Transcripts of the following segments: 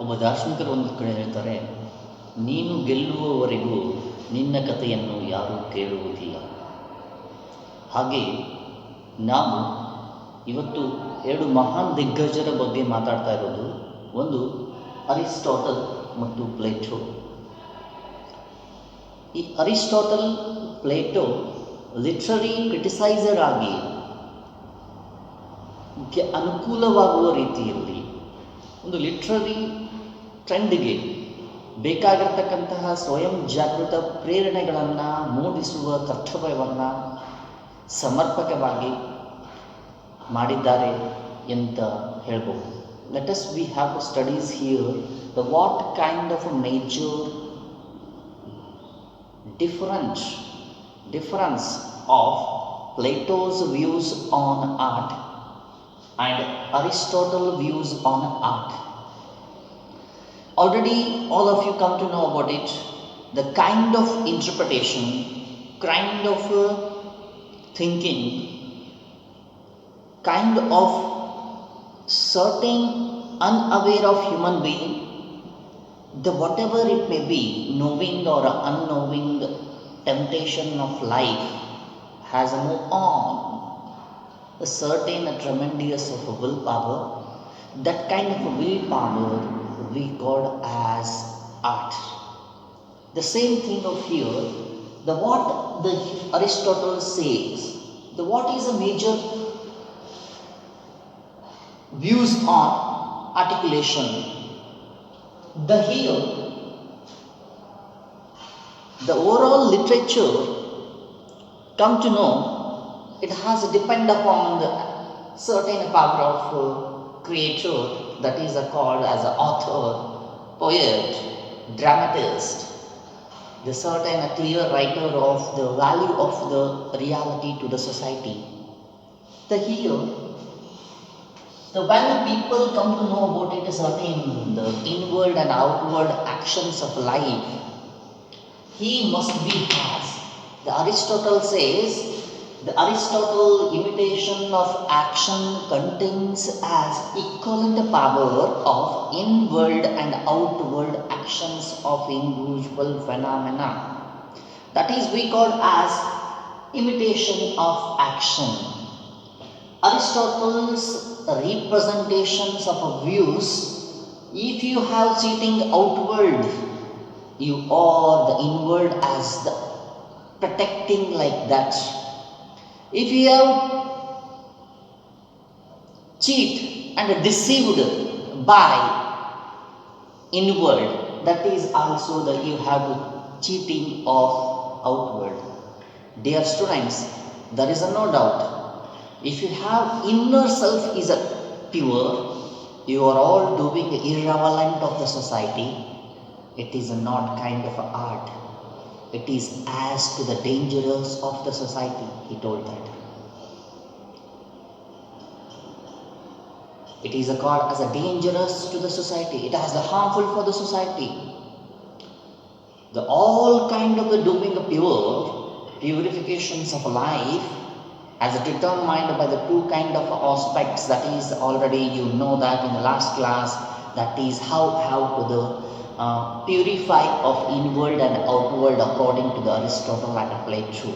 ಒಬ್ಬ ದಾರ್ಶನಿಕರು ಒಂದು ಕಡೆ ಹೇಳ್ತಾರೆ, ನೀನು ಗೆಲ್ಲುವವರೆಗೂ ನಿನ್ನ ಕಥೆಯನ್ನು ಯಾರೂ ಕೇಳುವುದಿಲ್ಲ. ಹಾಗೆ ನಾವು ಇವತ್ತು ಎರಡು ಮಹಾನ್ ದಿಗ್ಗಜರ ಬಗ್ಗೆ ಮಾತಾಡ್ತಾ ಇರೋದು. ಒಂದು ಅರಿಸ್ಟಾಟಲ್ ಮತ್ತು ಪ್ಲೇಟೋ. ಈ ಅರಿಸ್ಟಾಟಲ್, ಪ್ಲೇಟೋ ಲಿಟ್ರರಿ ಕ್ರಿಟಿಸೈಸರ್ ಆಗಿ ಅನುಕೂಲವಾಗುವ ರೀತಿಯಲ್ಲಿ ಒಂದು ಲಿಟ್ರರಿ ಟ್ರೆಂಡ್ಗೆ ಬೇಕಾಗಿರ್ತಕ್ಕಂತಹ ಸ್ವಯಂ ಜಾಗೃತ ಪ್ರೇರಣೆಗಳನ್ನು ಮೂಡಿಸುವ ಕರ್ತವ್ಯವನ್ನು ಸಮರ್ಪಕವಾಗಿ ಮಾಡಿದ್ದಾರೆ ಅಂತ ಹೇಳ್ಬೋದು. Let us we have studies here the what kind of a major difference of Plato's views on art and Aristotle's views on art. Already all of you come to know about it, the kind of interpretation, kind of thinking, kind of certain unaware of human being, the whatever it may be, knowing or unknowing temptation of life has a move on a certain tremendous of a willpower. That kind of a willpower we call as art. The same thing of here, the what the Aristotle says, the what is a major views on articulation. The here the overall literature come to know it has depend upon the certain power of creator, that is called as an author, poet, dramatist, the certain clear writer of the value of the reality to the society. The here the when people come to know about it, certain the inward and outward actions of life, he must be has. The Aristotle says, the Aristotle imitation of action contains as equivalent power of inward and outward actions of individual phenomena. That is we call as imitation of action. Aristotle's representations of views, if you have sitting outward, you are the inward as the protecting like that. If you have cheat and deceived by inward, that is also that you have cheating of outward. Dear students, there is no doubt, if you have inner self is a pure, you are all doing irrelevant of the society. It is not kind of art. It is as to the dangers of the society, he told that. It is called as a dangerous to the society. It has the harmful for the society. The all kind of the doing of purifications of life as determined by the two kind of aspects, that is already you know that in the last class, that is how to the purify of inward and outward according to the Aristotle and Plato.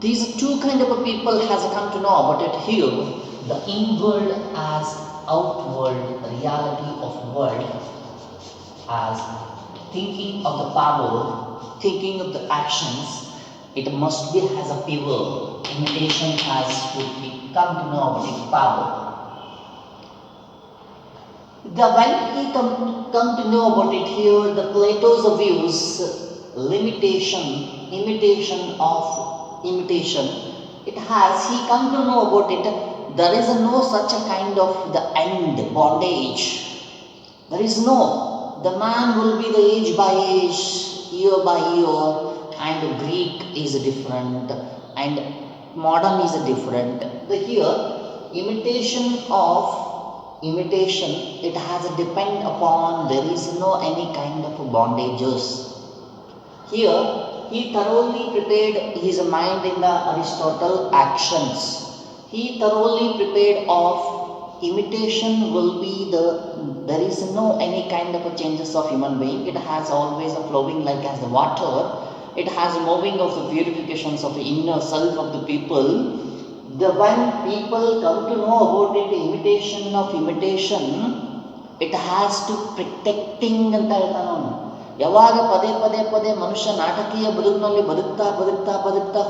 These two kind of people has come to know about it here, the inward as outward reality of world, as thinking of the power, thinking of the actions, it must be as a pure imitation has to be come to know about its power. When we come to know about it here, the Plato's views, imitation of imitation, it has, he come to know about it, there is no such a kind of the end, bondage. There is no, the man will be the age by age, year by year, and Greek is different, and modern is different. But here, imitation, it has a depend upon, there is no any kind of bondages. Here, he thoroughly prepared his mind in the Aristotle actions. He thoroughly prepared of imitation will be there is no any kind of a changes of human being. It has always a flowing like as the water. It has moving of the purifications of the inner self of the people. The when people come to know about it, imitation of imitation, it has to protecting ಅಂತ ಹೇಳ್ತಾನೆ ಅವನು. ಯಾವಾಗ ಪದೇ ಪದೇ ಪದೇ ಮನುಷ್ಯ ನಾಟಕೀಯ ಬದುಕಿನಲ್ಲಿ ಬದುಕ್ತಾ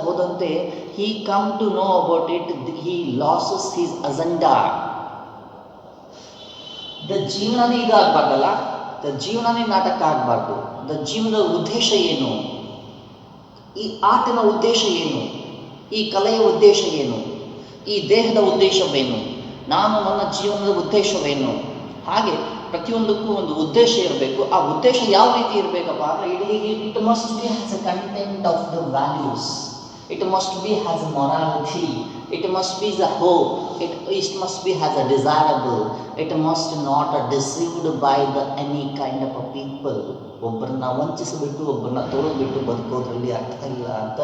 ಹೋದಂತೆ he come to know about it, he loses his agenda. The ಜೀವನನೇ ಇದಾಗಬಾರ್ದಲ್ಲ, ದ ಜೀವನನೇ ನಾಟಕ ಆಗಬಾರ್ದು. ದ ಜೀವನದ ಉದ್ದೇಶ ಏನು, ಈ ಆಟನ ಉದ್ದೇಶ ಏನು, ಈ ಕಲೆಯ ಉದ್ದೇಶ ಏನು, ಈ ದೇಹದ ಉದ್ದೇಶವೇನು, ನಾನು ನನ್ನ ಜೀವನದ ಉದ್ದೇಶವೇನು, ಹಾಗೆ ಪ್ರತಿಯೊಂದಕ್ಕೂ ಒಂದು ಉದ್ದೇಶ ಇರಬೇಕು. ಆ ಉದ್ದೇಶ ಯಾವ ರೀತಿ ಇರಬೇಕಪ್ಪ ಅಂದರೆ it must be has a content of the values, it must be has a morality, it must be the hope, it must be has a desirable, it must not deceived by the any kind of a people. ಒಬ್ಬರನ್ನ ವಂಚಿಸಿಬಿಟ್ಟು ಒಬ್ಬರನ್ನ ತೋರಿಸ್ಬಿಟ್ಟು ಬದುಕೋದ್ರಲ್ಲಿ ಅರ್ಥ ಇಲ್ಲ ಅಂತ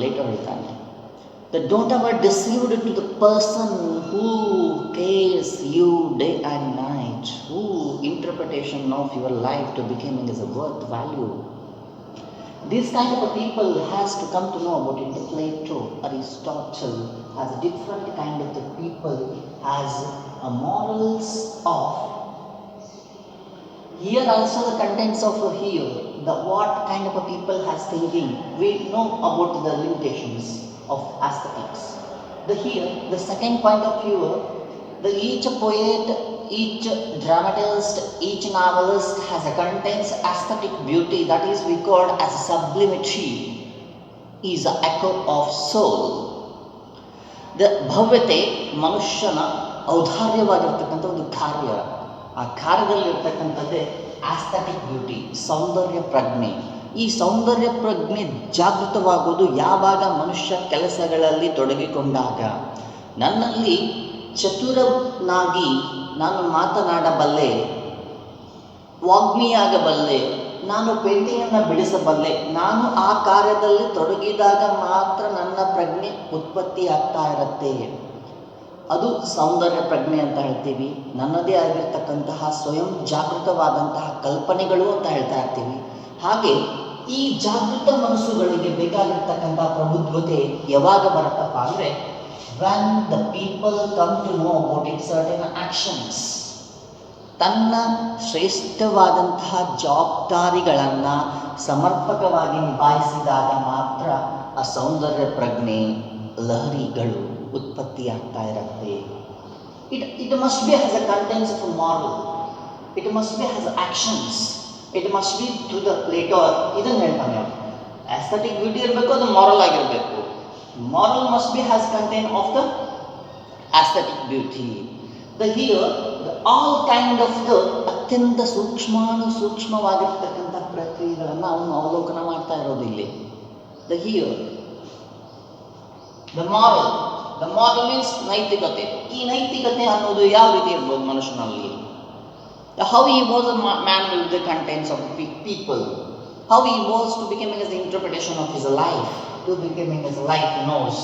litre ಹೇಳ್ತಾನೆ. That don't ever deceived to the person who cares you day and night, who interpretation of your life to becoming as a worth value. This kind of a people has to come to know about it. Plato, Aristotle has a different kind of the people, has a morals of here also the contents of here, the what kind of a people has thinking. We know about the limitations of aesthetics. The second point of view, each poet, each dramatist, each novelist has a contains aesthetic beauty, that is we call as sublimity, is an echo of soul. The ಭವ್ಯತೆ ಮನುಷ್ಯನ ಔದಾರ್ಯವಾಗಿರ್ತಕ್ಕಂಥ ಒಂದು ಕಾರ್ಯ, ಆ ಕಾರ್ಯದಲ್ಲಿರ್ತಕ್ಕಂಥದ್ದೇ aesthetic beauty, ಸೌಂದರ್ಯ ಪ್ರಜ್ಞೆ. ಈ ಸೌಂದರ್ಯ ಪ್ರಜ್ಞೆ ಜಾಗೃತವಾಗುವುದು ಯಾವಾಗ ಮನುಷ್ಯ ಕೆಲಸಗಳಲ್ಲಿ ತೊಡಗಿಕೊಂಡಾಗ. ನನ್ನಲ್ಲಿ ಚತುರನಾಗಿ ನಾನು ಮಾತನಾಡಬಲ್ಲೆ, ವಾಗ್ಮಿಯಾಗಬಲ್ಲೆ, ನಾನು ಪೇಂಟಿಂಗನ್ನು ಬಿಡಿಸಬಲ್ಲೆ, ನಾನು ಆ ಕಾರ್ಯದಲ್ಲಿ ತೊಡಗಿದಾಗ ಮಾತ್ರ ನನ್ನ ಪ್ರಜ್ಞೆ ಉತ್ಪತ್ತಿ ಆಗ್ತಾ ಇರುತ್ತೆ. ಅದು ಸೌಂದರ್ಯ ಪ್ರಜ್ಞೆ ಅಂತ ಹೇಳ್ತೀವಿ. ನನ್ನದೇ ಆಗಿರ್ತಕ್ಕಂತಹ ಸ್ವಯಂ ಜಾಗೃತವಾದಂತಹ ಕಲ್ಪನೆಗಳು ಅಂತ ಹೇಳ್ತಾ ಇರ್ತೀವಿ. ಹಾಗೆ ಈ ಜಾಗೃತ ಮನಸ್ಸುಗಳಿಗೆ ಬೇಕಾಗಿರ್ತಕ್ಕಂಥ ಪ್ರಬುದ್ಧತೆ ಯಾವಾಗ ಬರುತ್ತಪ್ಪ ಅಂದರೆ when the people come to know about it certain actions, ತನ್ನ ಶ್ರೇಷ್ಠವಾದಂತಹ ಜವಾಬ್ದಾರಿಗಳನ್ನು ಸಮರ್ಪಕವಾಗಿ ನಿಭಾಯಿಸಿದಾಗ ಮಾತ್ರ ಆ ಸೌಂದರ್ಯ ಪ್ರಜ್ಞೆ ಲಹರಿಗಳು ಉತ್ಪತ್ತಿಯಾಗ್ತಾ ಇರುತ್ತೆ. It must be has a contents of a moral, it must be has actions, it must be to the Plato ಇದನ್ನು ಹೇಳ್ತಾನೆ. ಆಸ್ಥೆಟಿಕ್ ಬ್ಯೂಟಿ ಇರಬೇಕು, ಅದು ಮಾರಲ್ ಆಗಿರಬೇಕು. Moral must be has content of the aesthetic beauty. All kind of the ಅತ್ಯಂತ ಸೂಕ್ಷ್ಮವಾಗಿರ್ತಕ್ಕಂಥ ಪ್ರಕ್ರಿಯೆಗಳನ್ನು ಅವನು ಅವಲೋಕನ ಮಾಡ್ತಾ ಇರೋದು ಇಲ್ಲಿ. The moral means ನೈತಿಕತೆ. ಈ ನೈತಿಕತೆ ಅನ್ನೋದು ಯಾವ ರೀತಿ ಇರ್ಬೋದು ಮನುಷ್ಯನಲ್ಲಿ? How he was a man with the contents of the people, how he was to becoming as the interpretation of his life. To becoming as life knows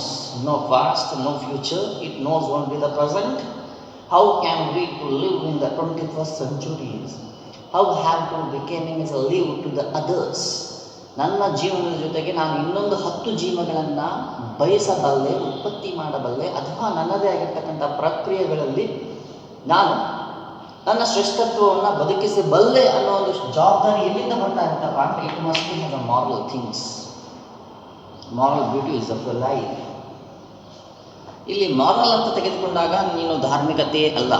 no past, no future, it knows only the present. How can we to live in the 21st centuries? How have to becoming as a live to the others? ನನ್ನ ಜೀವನದ ಜೊತೆಗೆ ನಾನು ಇನ್ನೊಂದು 10 ಜೀವಗಳನ್ನು ಬಯಸಬಲ್ಲೆ, ಉತ್ಪತ್ತಿ ಮಾಡಬಲ್ಲೆ, ಅಥವಾ ನನ್ನದೇ ಆಗಿರ್ತಕ್ಕಂಥ ಪ್ರಕ್ರಿಯೆಗಳಲ್ಲಿ ನಾನು ನನ್ನ ಶ್ರೇಷ್ಠತ್ವವನ್ನು ಬದುಕಿಸಬಲ್ಲೆ ಅನ್ನೋ ಒಂದು ಜವಾಬ್ದಾರಿ ಎಲ್ಲಿಂದ ಬರ್ತಾ ಇರ್ತಪ್ಪ ಅಂದರೆ it must be has a moral things, moral beauties of the life. ಇಲ್ಲಿ ಮಾರಲ್ ಅಂತ ತೆಗೆದುಕೊಂಡಾಗ ನೀನು ಧಾರ್ಮಿಕತೆ ಅಲ್ಲ,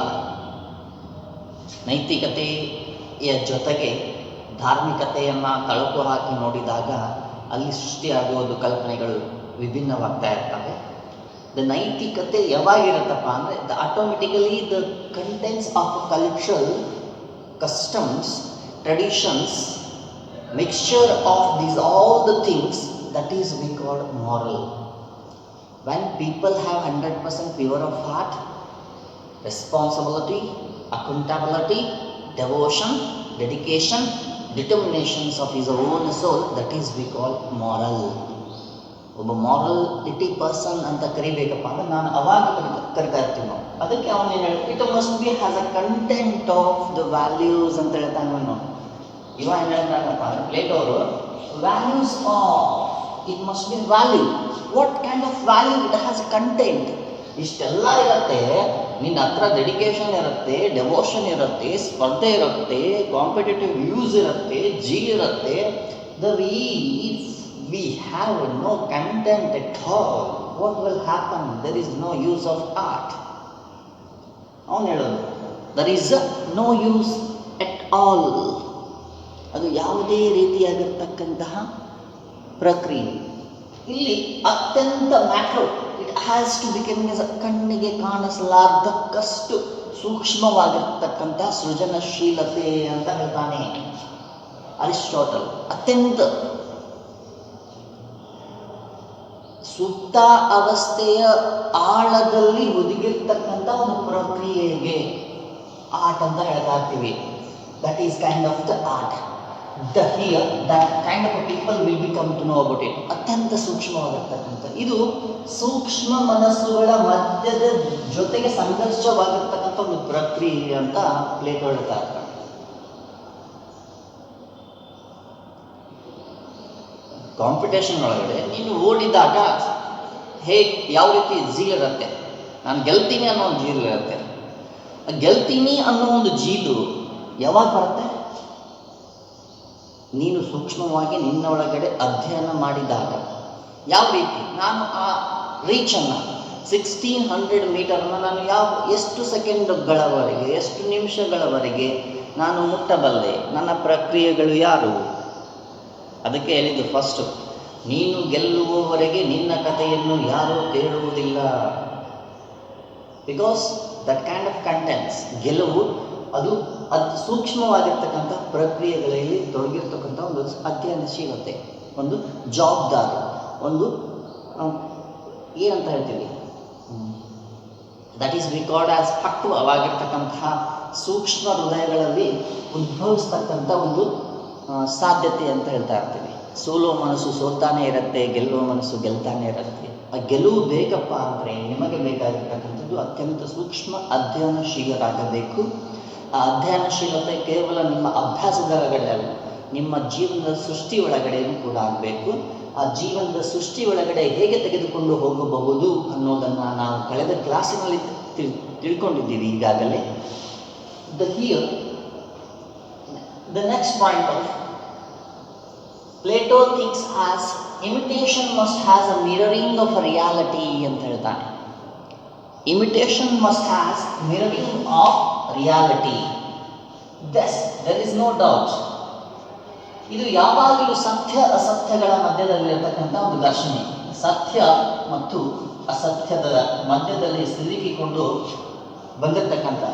ನೈತಿಕತೆಯ ಜೊತೆಗೆ ಧಾರ್ಮಿಕತೆಯನ್ನು ತಳುಕು ಹಾಕಿ ನೋಡಿದಾಗ ಅಲ್ಲಿ ಸೃಷ್ಟಿಯಾಗುವುದು ಕಲ್ಪನೆಗಳು ವಿಭಿನ್ನವಾಗ್ತಾ ಇರ್ತವೆ. ದ ನೈತಿಕತೆ ಯಾವಾಗಿರುತ್ತಪ್ಪ ಅಂದರೆ automatically the contents of cultural customs, traditions, mixture of these all the things, that is we call moral. When people have 100% pure of heart, responsibility, accountability, devotion, dedication, determinations of his own soul, that is we call moral. ಒಬ್ಬ morality person ಅಂತ ಕರಿಬೇಕಪ್ಪ ಅಂದ್ರೆ ನಾನು ಅವಾಗ ಕರಿತಾ ಇರ್ತೀವಿ ನಾವು. ಅದಕ್ಕೆ ಅವನು ಏನು ಹೇಳಿ it must be has a content of the values ಅಂತ ಹೇಳ್ತಾನೆ ಅವನು. ಇವ ಏನು ಹೇಳ್ತಾನಪ್ಪ ಅಂದ್ರೆ ಪ್ಲೇಟೋ ಅವರು values of it must B value. What kind of value? It has a content. ಇಷ್ಟೆಲ್ಲ ಇರುತ್ತೆ, ನಿನ್ನ ಹತ್ರ ಡೆಡಿಕೇಶನ್ ಇರುತ್ತೆ, ಡೆವೋಷನ್ ಇರುತ್ತೆ, ಸ್ಪರ್ಧೆ ಇರುತ್ತೆ, ಕಾಂಪಿಟೇಟಿವ್ ವ್ಯೂಸ್ ಇರುತ್ತೆ, ಜೀಲ್ ಇರುತ್ತೆ. We have no content at all. What will happen? There is no use of art. ಅವನು ಹೇಳೋದು there is no use at all. ಅದು ಯಾವುದೇ ರೀತಿಯಾಗಿರ್ತಕ್ಕಂತಹ ಪ್ರಕ್ರಿಯೆ ಇಲ್ಲಿ ಅತ್ಯಂತ macro. It has to become ಕಣ್ಣಿಗೆ ಕಾಣಿಸಲಾರ್ದಕ್ಕಷ್ಟು ಸೂಕ್ಷ್ಮವಾಗಿರ್ತಕ್ಕಂಥ ಸೃಜನಶೀಲತೆ ಅಂತ ಹೇಳ್ತಾನೆ ಅರಿಸ್ಟಾಟಲ್. ಅತ್ಯಂತ ಸುಪ್ತ ಅವಸ್ಥೆಯ ಆಳದಲ್ಲಿ ಹುದುಗಿರ್ತಕ್ಕಂಥ ಒಂದು ಪ್ರಕ್ರಿಯೆಗೆ ಆರ್ಟ್ ಅಂತ ಹೇಳ್ತಾ ಇರ್ತೀವಿ. That is kind of the art. That kind of people will become to know about it. ಅತ್ಯಂತ ಸೂಕ್ಷ್ಮವಾಗಿರ್ತಕ್ಕಂಥ ಇದು ಸೂಕ್ಷ್ಮ ಮನಸ್ಸುಗಳ ಮಧ್ಯದ ಜೊತೆಗೆ ಸಂಘರ್ಷವಾಗಿರ್ತಕ್ಕಂಥ ಒಂದು ಪ್ರಕ್ರಿಯೆ ಅಂತ ಪ್ಲೇಟೋ ಹೇಳ್ತಾ ಇರ್ತಾರೆ. ಕಾಂಪಿಟೇಷನ್ ಒಳಗಡೆ ನೀನು ಓಡಿದಾಗ ಯಾವ ರೀತಿ ಜೀಲ್ ಇರುತ್ತೆ, ನಾನು ಗೆಲ್ತೀನಿ ಅನ್ನೋ ಒಂದು ಜೀಲ್ ಇರುತ್ತೆ. ಗೆಲ್ತೀನಿ ಅನ್ನೋ ಒಂದು ಜೀಲು ಯಾವಾಗ ಬರುತ್ತೆ? ನೀನು ಸೂಕ್ಷ್ಮವಾಗಿ ನಿನ್ನ ಒಳಗಡೆ ಅಧ್ಯಯನ ಮಾಡಿದಾಗ. ಯಾವ ರೀತಿ? ನಾನು ಆ ರೀಚನ್ನು 1600 ಮೀಟರ್ನ ನಾನು ಎಷ್ಟು ಸೆಕೆಂಡ್ಗಳವರೆಗೆ, ಎಷ್ಟು ನಿಮಿಷಗಳವರೆಗೆ ನಾನು ಮುಟ್ಟಬಲ್ಲೆ? ನನ್ನ ಪ್ರಕ್ರಿಯೆಗಳು ಯಾರು? ಅದಕ್ಕೆ ಹೇಳಿದ್ದು ಫಸ್ಟು, ನೀನು ಗೆಲ್ಲುವವರೆಗೆ ನಿನ್ನ ಕಥೆಯನ್ನು ಯಾರೂ ಕೇಳುವುದಿಲ್ಲ. Because that kind of contents, ಗೆಲುವು ಅದು ಸೂಕ್ಷ್ಮವಾಗಿರ್ತಕ್ಕಂಥ ಪ್ರಕ್ರಿಯೆಗಳಲ್ಲಿ ತೊಡಗಿರ್ತಕ್ಕಂಥ ಒಂದು ಅಧ್ಯಯನಶೀಲತೆ, ಒಂದು ಜವಾಬ್ದಾರಿ, ಒಂದು ಏನಂತ ಹೇಳ್ತೀವಿ, ದಟ್ ಈಸ್ ರಿಕಾರ್ಡ್ ಆಸ್ ಪಕ್ವವಾಗಿರ್ತಕ್ಕಂತಹ ಸೂಕ್ಷ್ಮ ಹೃದಯಗಳಲ್ಲಿ ಉದ್ಭವಿಸ್ತಕ್ಕಂಥ ಒಂದು ಸಾಧ್ಯತೆ ಅಂತ ಹೇಳ್ತಾ ಇರ್ತೀವಿ. ಸೋಲುವ ಮನಸ್ಸು ಸೋಲ್ತಾನೆ ಇರುತ್ತೆ, ಗೆಲ್ಲುವ ಮನಸ್ಸು ಗೆಲ್ತಾನೆ ಇರುತ್ತೆ. ಆ ಗೆಲುವು ಬೇಕಪ್ಪ ಅಂದರೆ ನಿಮಗೆ ಬೇಕಾಗಿರ್ತಕ್ಕಂಥದ್ದು ಅತ್ಯಂತ ಸೂಕ್ಷ್ಮ ಅಧ್ಯಯನಶೀಲರಾಗಬೇಕು. ಆ ಅಧ್ಯಯನಶೀಲತೆ ಕೇವಲ ನಿಮ್ಮ ಅಭ್ಯಾಸದ ಒಳಗಡೆ ಅಲ್ಲ, ನಿಮ್ಮ ಜೀವನದ ಸೃಷ್ಟಿ ಒಳಗಡೆಯೂ ಕೂಡ ಆಗಬೇಕು. ಆ ಜೀವನದ ಸೃಷ್ಟಿ ಒಳಗಡೆ ಹೇಗೆ ತೆಗೆದುಕೊಂಡು ಹೋಗಬಹುದು ಅನ್ನೋದನ್ನು ನಾವು ಕಳೆದ ಕ್ಲಾಸಿನಲ್ಲಿ ತಿಳ್ಕೊಂಡಿದ್ದೀವಿ ಈಗಾಗಲೇ. The next point of Plato thinks as imitation must has a mirroring of a reality ಅಂತ ಹೇಳ್ತಾನೆ. Imitation must has mirroring of reality. Thus there is no doubt. ಇದು ಯಾವಾಗಲೂ ಸತ್ಯ ಅಸತ್ಯಗಳ ಮಧ್ಯದಲ್ಲಿರತಕ್ಕಂಥ ಒಂದು ಘರ್ಷಣೆ. ಸತ್ಯ ಮತ್ತು ಅಸತ್ಯದ ಮಧ್ಯದಲ್ಲಿ ಸಿಲುಕಿಕೊಂಡು ಬಂದಿರತಕ್ಕಂಥ,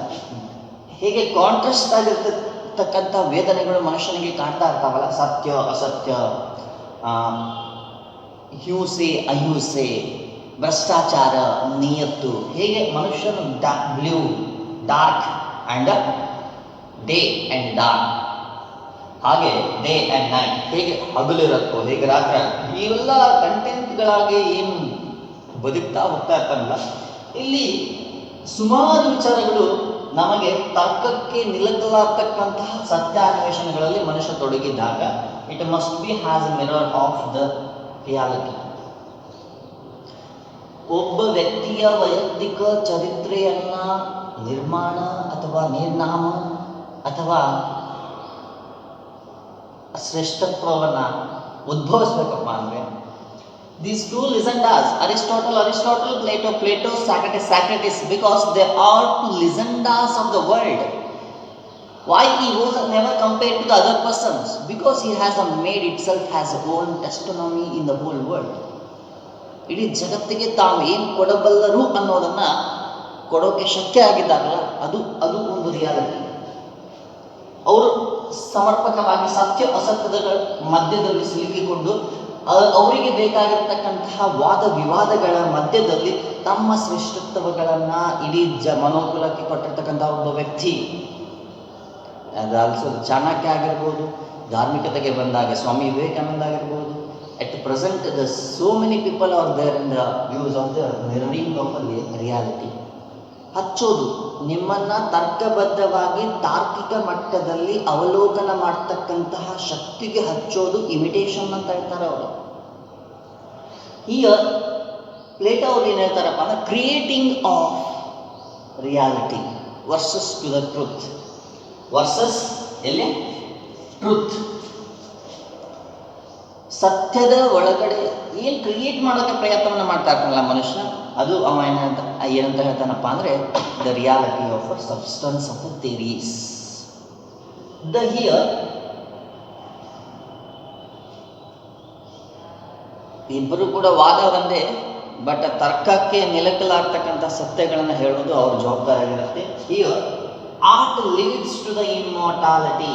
ಹೇಗೆ ಕಾಂಟ್ರಾಸ್ಟ್ ಆಗಿರ್ತಕ್ಕಂಥ ವೇದನೆಗಳು ಮನುಷ್ಯನಿಗೆ ಕಾಣ್ತಾ ಇರ್ತಾವಲ್ಲ, ಸತ್ಯ ಅಸತ್ಯ, ಹಿಂಸೆ ಅಹಿಂಸೆ, ಭ್ರಷ್ಟಾಚಾರ, ನಿಯತ್ತು, ಹೇಗೆ ಮನುಷ್ಯನು blue dark and day and dark, ಹಾಗೆ ಡೇ ಆ್ಯಂಡ್ ನೈಟ್, ಹೇಗೆ ಹಗಲಿರುತ್ತೋ ಹೇಗೆ ರಾತ್ರಿ, ಇವೆಲ್ಲ ಕಂಟೆಂಟ್ಗಳಾಗಿ ಏನು ಬದುಕ್ತಾ ಹೋಗ್ತಾ ಇರ್ತಾರಲ್ಲ, ಇಲ್ಲಿ ಸುಮಾರು ವಿಚಾರಗಳು ನಮಗೆ ತರ್ಕಕ್ಕೆ ನಿಲುಕಲಾಗ್ತಕ್ಕಂತಹ ಸತ್ಯಾನ್ವೇಷಣೆಗಳಲ್ಲಿ ಮನುಷ್ಯ ತೊಡಗಿದ್ದಾಗ it must be has a mirror of the reality. ಒಬ್ಬ ವ್ಯಕ್ತಿಯ ವೈಯಕ್ತಿಕ ಚರಿತ್ರೆಯನ್ನ ನಿರ್ಮಾಣ ಅಥವಾ ನಿರ್ನಾಮ ಅಥವಾ ಶ್ರೇಷ್ಠತ್ವವನ್ನು ಉದ್ಭವಿಸ್ಬೇಕಪ್ಪ ಅಂದರೆ these two listened as Aristotle, Plato, Socrates, because they are two listeners of the world. Why he was never compared to the other persons? Because he has made itself has own testimony in the whole world. ಇಡೀ ಜಗತ್ತಿಗೆ ತಾವು ಏನು ಕೊಡಬಲ್ಲರು ಅನ್ನೋದನ್ನು ಕೊಡೋಕೆ ಶಕ್ಯ ಆಗಿದ್ದಾರಲ್ಲ, ಅದು ಒಂದು reality. ಅವರು ಸಮರ್ಪಕವಾಗಿ ಸತ್ಯ ಅಸತ್ಯದ ಮಧ್ಯದಲ್ಲಿ ಸಿಲುಕಿಕೊಂಡು ಅವರಿಗೆ ಬೇಕಾಗಿರ್ತಕ್ಕಂತಹ ವಾದ ವಿವಾದಗಳ ಮಧ್ಯದಲ್ಲಿ ತಮ್ಮ ಶ್ರೇಷ್ಠತ್ವಗಳನ್ನು ಇಡೀ ಮನೋಕುಲಕ್ಕೆ ಕೊಟ್ಟಿರ್ತಕ್ಕಂಥ ಒಬ್ಬ ವ್ಯಕ್ತಿ. ಅದು ಚಾಣಕ್ಯ ಆಗಿರ್ಬೋದು, ಧಾರ್ಮಿಕತೆಗೆ ಬಂದಾಗ ಸ್ವಾಮಿ ವಿವೇಕಾನಂದ ಆಗಿರ್ಬೋದು, At present, so many people are there in the views of the mirroring of a reality. ಹಚ್ಚೋದು ನಿಮ್ಮನ್ನು ತರ್ಕಬದ್ಧವಾಗಿ ತಾರ್ಕಿಕ ಮಟ್ಟದಲ್ಲಿ ಅವಲೋಕನ ಮಾಡ್ತಕ್ಕಂತಹ ಶಕ್ತಿಗೆ ಹಚ್ಚೋದು ಇಮಿಟೇಷನ್ ಅಂತ ಹೇಳ್ತಾರೆ ಅವರು. ಈಗ ಪ್ಲೇಟೋ ಅವ್ರು ಏನು ಹೇಳ್ತಾರಪ್ಪ ಅಂದ್ರೆ creating of reality versus to the truth versus ಎಲ್ಲಿ ಟ್ರೂತ್. ಸತ್ಯದ ಒಳಗಡೆ ಏನು ಕ್ರಿಯೇಟ್ ಮಾಡೋಕ್ಕೆ ಪ್ರಯತ್ನವನ್ನು ಮಾಡ್ತಾ ಇರ್ತಾನಲ್ಲ ಮನುಷ್ಯ, ಅದು ಅವ ಏನಂತ ಹೇಳ್ತಾನಪ್ಪ ಅಂದರೆ the reality of a substance of the theories. The here ಇಬ್ಬರು ಕೂಡ ವಾದ ಒಂದೇ, ಬಟ್ ತರ್ಕಕ್ಕೆ ನಿಲಕಲಾಗ್ತಕ್ಕಂಥ ಸತ್ಯಗಳನ್ನು ಹೇಳೋದು ಅವ್ರ ಜವಾಬ್ದಾರಿ ಆಗಿರುತ್ತೆ. Here art leads to the immortality.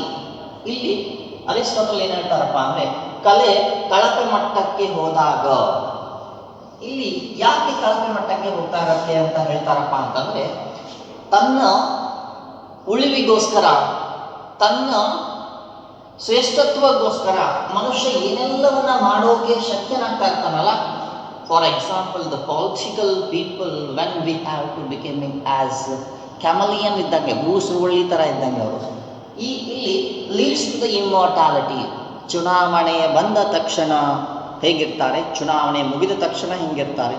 ಇಲ್ಲಿ ಅರಿಸ್ಟಾಟಲ್ ಏನು ಹೇಳ್ತಾರಪ್ಪ ಅಂದರೆ ಕಲೆ ಕಳಪೆ ಮಟ್ಟಕ್ಕೆ ಹೋದಾಗ, ಇಲ್ಲಿ ಯಾಕೆ ಕಳಪೆ ಮಟ್ಟಕ್ಕೆ ಹೋಗ್ತಾ ಇರತ್ತೆ ಅಂತ ಹೇಳ್ತಾರಪ್ಪ ಅಂತಂದ್ರೆ, ತನ್ನ ಉಳಿವಿಗೋಸ್ಕರ ತನ್ನ ಶ್ರೇಷ್ಠತ್ವಗೋಸ್ಕರ ಮನುಷ್ಯ ಏನೆಲ್ಲವನ್ನ ಮಾಡೋಕೆ ಶಕ್ಯನಾಗ್ತಾ ಇರ್ತಾನಲ್ಲ. For example the political people when we have to becoming as chameleon ಇದ್ದಂಗೆ, ಭೂಸುರುಳಿ ಥರ ಇದ್ದಂಗೆ ಅವರು. ಇಲ್ಲಿ ಲೀಡ್ಸ್ ಟು ದ ಇಮ್ಮಾರ್ಟಾಲಿಟಿ. ಚುನಾವಣೆ ಬಂದ ತಕ್ಷಣ ಹೇಗಿರ್ತಾರೆ, ಚುನಾವಣೆ ಮುಗಿದ ತಕ್ಷಣ ಹಿಂಗಿರ್ತಾರೆ,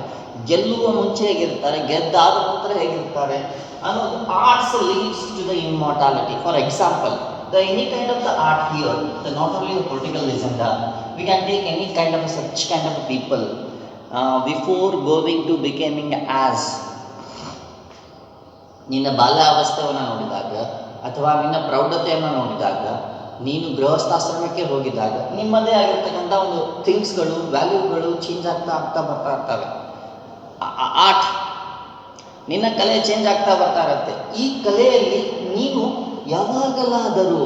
ಗೆಲ್ಲುವ ಮುಂಚೆ ಹೇಗಿರ್ತಾರೆ, ಗೆದ್ದಾದ ನಂತರ ಹೇಗಿರ್ತಾರೆ ಅನ್ನೋದು arts leads to the immortality. For example the any kind of the art here, the not only the political agenda, we can take any kind of such kind of people before going to becoming as. ನಿನ್ನ ಬಾಲ್ಯಾವಸ್ಥೆಯನ್ನು ನೋಡಿದಾಗ ಅಥವಾ ನಿನ್ನ ಪ್ರೌಢತೆಯನ್ನು ನೋಡಿದಾಗ, ನೀನು ಗೃಹಸ್ಥಾಶ್ರಮಕ್ಕೆ ಹೋಗಿದಾಗ ನಿಮ್ಮದೇ ಆಗಿರ್ತಕ್ಕಂಥ ಒಂದು ಥಿಂಗ್ಸ್ಗಳು, ವ್ಯಾಲ್ಯೂಗಳು ಚೇಂಜ್ ಆಗ್ತಾ ಬರ್ತಾ ಇರ್ತವೆ. ಆರ್ಟ್, ನಿನ್ನ ಕಲೆ ಚೇಂಜ್ ಆಗ್ತಾ ಬರ್ತಾ ಇರುತ್ತೆ. ಈ ಕಲೆಯಲ್ಲಿ ನೀನು ಯಾವಾಗಲಾದರೂ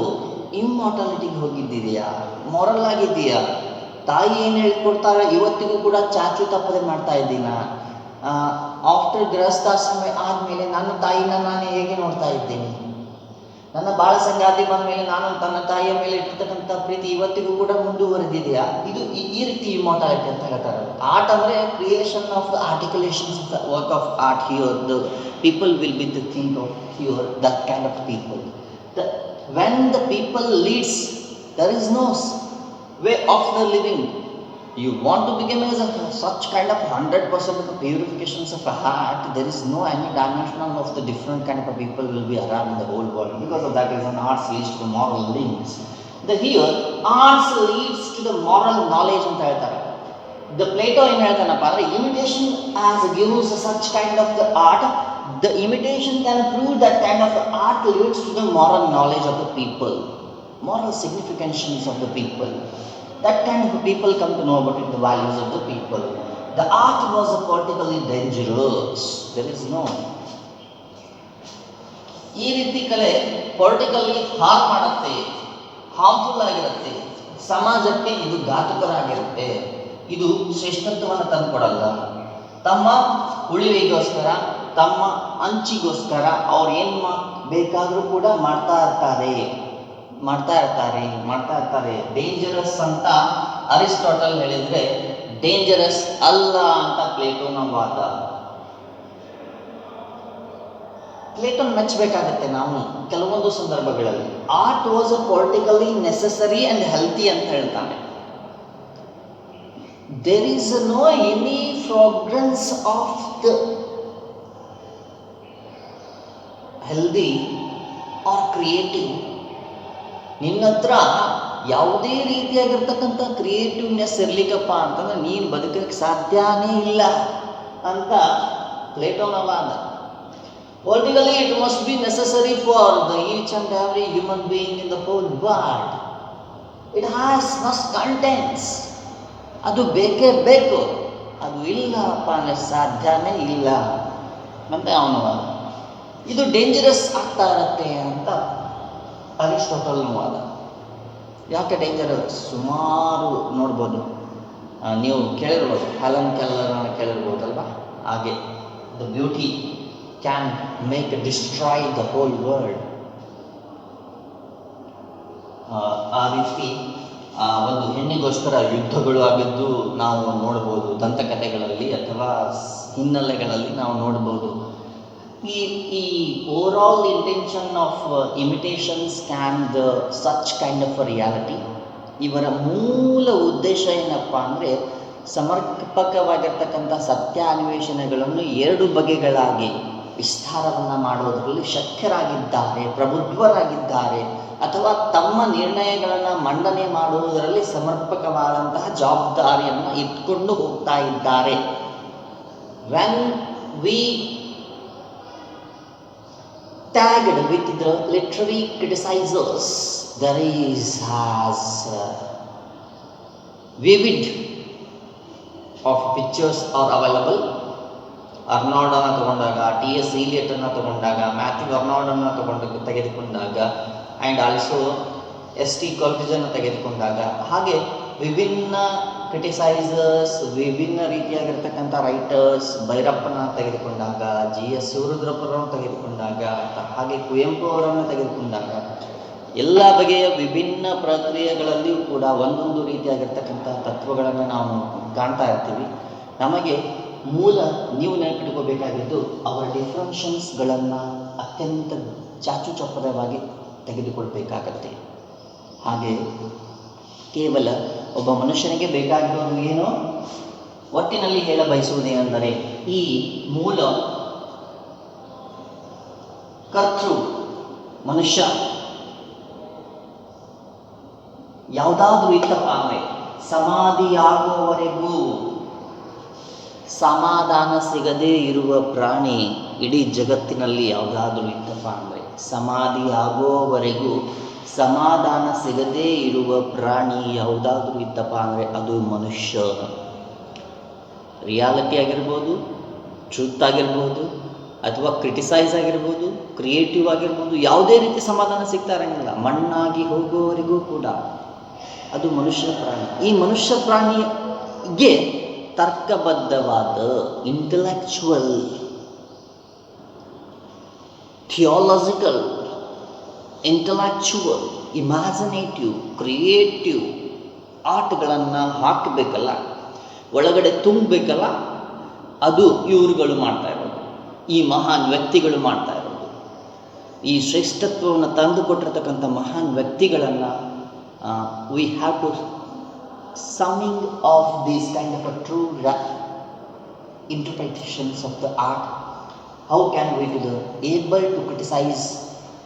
ಇಮ್ಮಾರ್ಟಾಲಿಟಿಗೆ ಹೋಗಿದ್ದೀಯಾ, ಮೊರಲ್ ಆಗಿದ್ದೀಯಾ, ತಾಯಿ ಏನು ಹೇಳ್ಕೊಡ್ತಾರೆ ಇವತ್ತಿಗೂ ಕೂಡ ಚಾಚು ತಪ್ಪದೆ ಮಾಡ್ತಾ ಇದ್ದೀನಾ? ಆಫ್ಟರ್ ಗೃಹಸ್ಥಾಶ್ರಮ ಆದಮೇಲೆ ನನ್ನ ತಾಯಿನ ನಾನು ಹೇಗೆ ನೋಡ್ತಾ ಇದ್ದೀನಿ, ನನ್ನ ಬಾಳ ಸಂಗಾತಿ ಬಂದ ಮೇಲೆ ನಾನು ತನ್ನ ತಾಯಿಯ ಮೇಲೆ ಇಟ್ಟಿರ್ತಕ್ಕಂಥ ಪ್ರೀತಿ ಇವತ್ತಿಗೂ ಕೂಡ ಮುಂದುವರೆದಿದೆಯಾ? ಇದು ಈ ರೀತಿ ಇಮ್ಮಾರ್ಟಾಲಿಟಿ ಅಂತ ಹೇಳ್ತಾರೆ. ಆರ್ಟ್ ಅಂದರೆ creation of the articulations of the work of art. Here the people will be the think of here that kind of people. When the people leads, there is no way of the living. You want to become as such kind of 100% of the purifications of a heart. There is no any dimension of the different kind of people will be around in the whole world. Because of that reason, arts leads to the moral links. The here arts leads to the moral knowledge ಅಂತ ಹೇಳ್ತಾರೆ. The Plato ಏನು ಹೇಳ್ತಾನಪ್ಪ ಅಂದರೆ imitation as gives such kind of the art. The imitation can prove that kind of art leads to the moral knowledge of the people, moral significations of the people. That kind of people come to know about it, the values of the people. The art was politically dangerous. There is no. ಈ ರೀತಿ ಕಲೆ politically harm ಮಾಡುತ್ತೆ, harmful ಆಗಿರುತ್ತೆ, ಸಮಾಜಕ್ಕೆ ಇದು ಘಾತುಕರಾಗಿರುತ್ತೆ, ಇದು ಶ್ರೇಷ್ಠತ್ವವನ್ನು ತಂದುಕೊಡಲ್ಲ. ತಮ್ಮ ಉಳಿವಿಗೋಸ್ಕರ, ತಮ್ಮ ಅಂಚಿಗೋಸ್ಕರ ಅವ್ರು ಏನು ಬೇಕಾದರೂ ಕೂಡ ಮಾಡ್ತಾ ಇರ್ತಾರೆ. ಡೇಂಜರಸ್ ಅಂತ ಅರಿಸ್ಟಾಟಲ್ ಹೇಳಿದರೆ ಡೇಂಜರಸ್ ಅಲ್ಲ ಅಂತ ಪ್ಲೇಟೋನ ವಾದ. ಪ್ಲೇಟೋನ್ ಮೆಚ್ಚಬೇಕಾಗತ್ತೆ ನಾವು ಕೆಲವೊಂದು ಸಂದರ್ಭಗಳಲ್ಲಿ. Art was a politically necessary and healthy ಅಂತ ಹೇಳ್ತಾನೆ. There is no any fragrance of the healthy or creative. ನಿನ್ನ ಹತ್ರ ಯಾವುದೇ ರೀತಿಯಾಗಿರ್ತಕ್ಕಂಥ ಕ್ರಿಯೇಟಿವ್ನೆಸ್ ಇರಲಿಕ್ಕಪ್ಪ ಅಂತಂದ್ರೆ ನೀನು ಬದುಕಕ್ಕೆ ಸಾಧ್ಯನೇ ಇಲ್ಲ ಅಂತ ಪ್ಲೇಟೋನ ವಾದ. Politically, it must be necessary for the each and every human being in the whole world. It must contents. ಅದು ಬೇಕೇ ಬೇಕು, ಅದು ಇಲ್ಲಪ್ಪ ಅಂದರೆ ಸಾಧ್ಯನೇ ಇಲ್ಲ ಅಂತ ಅವನ ವಾದ. ಇದು ಡೇಂಜರಸ್ ಆಗ್ತಾ ಇರತ್ತೆ ಅಂತ ಅರಿಸ್ಟಾಟಲ್ನ ವಾದ. ಯಾಕೆ ಡೇಂಜರಸ್? ಸುಮಾರು ನೋಡ್ಬೋದು, ನೀವು ಕೇಳಿರ್ಬೋದು, ಹೆಲನ್ ಕೆಲ್ಲರ್ನ ಕೇಳಿರ್ಬೋದಲ್ವಾ? ಹಾಗೆ the beauty can destroy the whole world. ಆ ರೀತಿ ಒಂದು ಹೆಣ್ಣಿಗೋಸ್ಕರ ಯುದ್ಧಗಳು ಆಗಿದ್ದು ನಾವು ನೋಡ್ಬೋದು ದಂತಕಥೆಗಳಲ್ಲಿ ಅಥವಾ ಹಿನ್ನೆಲೆಗಳಲ್ಲಿ ನಾವು ನೋಡ್ಬೋದು. ಈ overall intention of imitations can the such kind of a reality. ಇವರ ಮೂಲ ಉದ್ದೇಶ ಏನಪ್ಪ ಅಂದರೆ ಸಮರ್ಪಕವಾಗಿರ್ತಕ್ಕಂಥ ಸತ್ಯಾನ್ವೇಷಣೆಗಳನ್ನು ಎರಡು ಬಗೆಗಳಾಗಿ ವಿಸ್ತಾರವನ್ನು ಮಾಡೋದರಲ್ಲಿ ಶಕ್ತರಾಗಿದ್ದಾರೆ, ಪ್ರಬುದ್ಧರಾಗಿದ್ದಾರೆ, ಅಥವಾ ತಮ್ಮ ನಿರ್ಣಯಗಳನ್ನು ಮಂಡನೆ ಮಾಡುವುದರಲ್ಲಿ ಸಮರ್ಪಕವಾದಂತಹ ಜವಾಬ್ದಾರಿಯನ್ನು ಇಟ್ಕೊಂಡು ಹೋಗ್ತಾ ಇದ್ದಾರೆ. When we tagged with the literary criticizers, there is as vivid of pictures are available. ಅರ್ನಾಲ್ಡನ್ನು ತಗೊಂಡಾಗ, ಟಿ.ಎಸ್. ಇಲಿಯಟನ್ನು ತಗೊಂಡಾಗ, ಮ್ಯಾಥ್ಯೂ ಅರ್ನಾಲ್ಡನ್ನು ತೆಗೆದುಕೊಂಡಾಗ, ಆ್ಯಂಡ್ ಆಲ್ಸೋ ಎಸ್.ಟಿ. ಕೋಲ್ರಿಡ್ಜನ್ನು ತೆಗೆದುಕೊಂಡಾಗ, ಹಾಗೆ ವಿಭಿನ್ನ ಕ್ರಿಟಿಸೈಸರ್ಸ್, ವಿಭಿನ್ನ ರೀತಿಯಾಗಿರ್ತಕ್ಕಂಥ ರೈಟರ್ಸ್, ಭೈರಪ್ಪನ ತೆಗೆದುಕೊಂಡಾಗ, ಜಿ.ಎಸ್. ಶಿವರುದ್ರಪ್ಪರನ್ನು ತೆಗೆದುಕೊಂಡಾಗ, ಹಾಗೆ ಕುವೆಂಪು ಅವರನ್ನು ತೆಗೆದುಕೊಂಡಾಗ, ಎಲ್ಲ ಬಗೆಯ ವಿಭಿನ್ನ ಪ್ರಕ್ರಿಯೆಗಳಲ್ಲಿಯೂ ಕೂಡ ಒಂದೊಂದು ರೀತಿಯಾಗಿರ್ತಕ್ಕಂಥ ತತ್ವಗಳನ್ನು ನಾವು ಕಾಣ್ತಾ ಇರ್ತೀವಿ. ನಮಗೆ ಮೂಲ ನೀವು ನೆನಪಿಟ್ಕೋಬೇಕಾಗಿದ್ದು ಅವರ ಡಿಫ್ರೆನ್ಷನ್ಸ್ಗಳನ್ನು ಅತ್ಯಂತ ಚಾಚುಚಪ್ಪದವಾಗಿ ತೆಗೆದುಕೊಳ್ಬೇಕಾಗತ್ತೆ. ಹಾಗೆ ಕೇವಲ ಒಬ್ಬ ಮನುಷ್ಯನಿಗೆ ಬೇಕಾಗಿರೋದು ಏನು, ಒಟ್ಟಿನಲ್ಲಿ ಹೇಳ ಬಯಸುವುದೇನೆಂದರೆ ಈ ಮೂಲ ಕರ್ತೃ ಮನುಷ್ಯ ಯಾವುದಾದ್ರೂ ಇತ್ತಪ್ಪ ಅಂದರೆ ಸಮಾಧಿಯಾಗುವವರೆಗೂ ಸಮಾಧಾನ ಸಿಗದೇ ಇರುವ ಪ್ರಾಣಿ ಇಡೀ ಜಗತ್ತಿನಲ್ಲಿ ಯಾವುದಾದ್ರೂ ಇತ್ತಪ್ಪ ಅಂದರೆ, ಸಮಾಧಿ ಆಗುವವರೆಗೂ ಸಮಾಧಾನ ಸಿಗದೇ ಇರುವ ಪ್ರಾಣಿ ಯಾವುದಾದ್ರೂ ಇತ್ತಪ್ಪ ಅಂದರೆ ಅದು ಮನುಷ್ಯ. ರಿಯಾಲಿಟಿ ಆಗಿರ್ಬೋದು, ಟ್ರೂತ್ ಆಗಿರ್ಬೋದು, ಅಥವಾ ಕ್ರಿಟಿಸೈಸ್ ಆಗಿರ್ಬೋದು, ಕ್ರಿಯೇಟಿವ್ ಆಗಿರ್ಬೋದು, ಯಾವುದೇ ರೀತಿ ಸಮಾಧಾನ ಸಿಗ್ತಾ ಇರೋಂಗಿಲ್ಲ. ಮಣ್ಣಾಗಿ ಹೋಗುವವರೆಗೂ ಕೂಡ ಅದು ಮನುಷ್ಯ ಪ್ರಾಣಿ. ಈ ಮನುಷ್ಯ ಪ್ರಾಣಿಗೆ ತರ್ಕಬದ್ಧವಾದ intellectual, theological, intellectual, imaginative, creative ಆರ್ಟ್ಗಳನ್ನು ಹಾಕಬೇಕಲ್ಲ, ಒಳಗಡೆ ತುಂಬಬೇಕಲ್ಲ, ಅದು ಇವರುಗಳು ಮಾಡ್ತಾ ಇರೋದು, ಈ ಮಹಾನ್ ವ್ಯಕ್ತಿಗಳು ಮಾಡ್ತಾ ಇರೋದು. ಈ ಶ್ರೇಷ್ಠತ್ವವನ್ನು ತಂದು ಕೊಟ್ಟಿರ್ತಕ್ಕಂಥ ಮಹಾನ್ ವ್ಯಕ್ತಿಗಳನ್ನು we have to summing of these kind of a true interpretations of the art. How can we be able to criticize?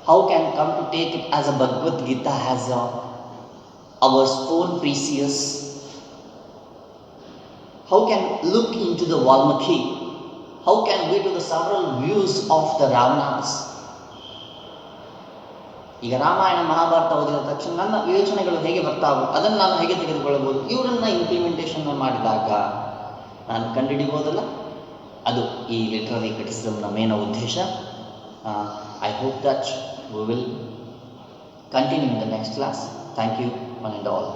How can come to take it as a Bhagavad Gita as our own precious? How can look into the Valmiki? How can we do the several views of the Ravanas? ಈಗ ರಾಮಾಯಣ ಮಹಾಭಾರತ ಓದಿದ ತಕ್ಷಣ ನನ್ನ ಯೋಚನೆಗಳು ಹೇಗೆ ಬರ್ತಾವೋ ಅದನ್ನು ನಾನು ಹೇಗೆ ತೆಗೆದುಕೊಳ್ಳಬಹುದು, ಇವರನ್ನು ಇಂಪ್ಲಿಮೆಂಟೇಷನ್ ಮಾಡಿದಾಗ ನಾನು ಕಂಡುಹಿಡಿಬೋದಲ್ಲ. ಅದು ಈ ಲಿಟ್ರರಿ ಕ್ರಿಟಿಸಿಸಮ್ನ ಮೇನ್ ಉದ್ದೇಶ. I hope that we will continue in the next class. Thank you one and all.